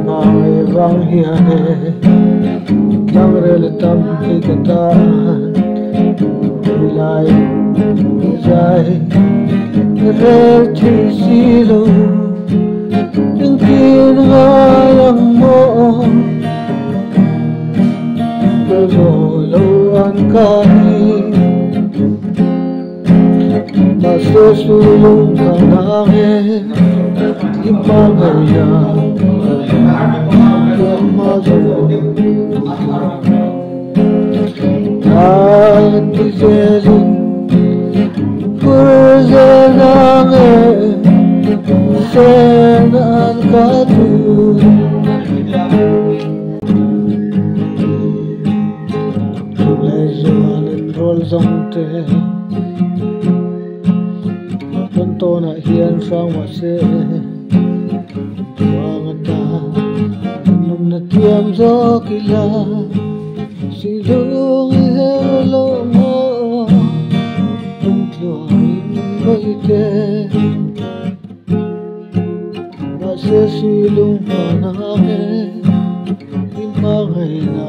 mai vang hiane lang rel tam ki katan lai zai rel chi silo những kin hayang mo rồi lâu an kai mà sơ sulung kanange imagaya Antizelin Kurzenange Sen Al-Katu Lejuan Enrol Zonte Tontona Hian Sang Wase Tuangata Nung na tiam zo kila silung hello mo nung tuangin baite Mase silung panake imangay na